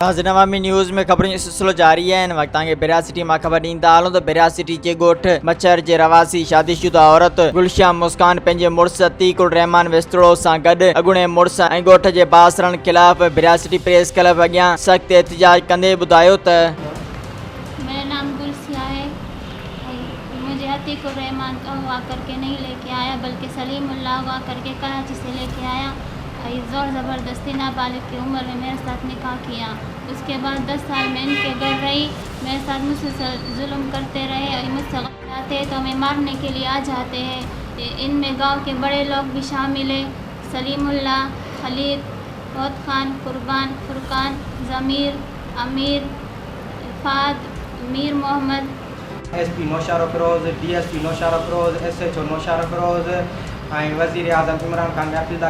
ناظرین عوامی نیوز میں خبروں جو سلسلو جاری ہے. ان وقت کے بیرا سٹی میں خبر ڈیندا ہلوں تو بیرا سٹی کے گوٹھ مچھر کے رواسی شادی شدہ عورت گلشان مسکان پنجے مرس عتیق الرحمان وسترو سان گڈ اگونے مرس ۽ گوٹھ کے باسرن خلاف بیرا سٹی پریس کلب اگیاں سخت احتجاج کندے ٻڌايو ته میرا نام گلسیا ہے. مجھے عتیق الرحمان کا ہوا کر کے نہیں لے کے آیا بلکہ سلیم اللہ ہوا کر کے کراچی سے لے کے آیا. زور زبردستی نابالغ کی عمر میں میرے ساتھ نکاح کیا. اس کے بعد 10 سال میں ان کے گھر رہی. میرے ساتھ مسلسل ظلم کرتے رہے اور مجھ سے آتے تو ہمیں مارنے کے لیے آ جاتے ہیں. ان میں گاؤں کے بڑے لوگ بھی شامل ہیں. سلیم اللہ، خلید، بہت خان، قربان، فرقان، ضمیر، امیر، فاد، Mir Muhammad, S P Naushahro Feroze, D S P Naushahro Feroze, S H O Naushahro Feroze وزیر اعظم عمران خان میں اپیل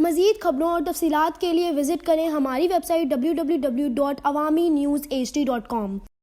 مزید خبروں اور تفصیلات کے لیے وزٹ کریں ہماری ویب سائٹ www.awamiNewsHD.com.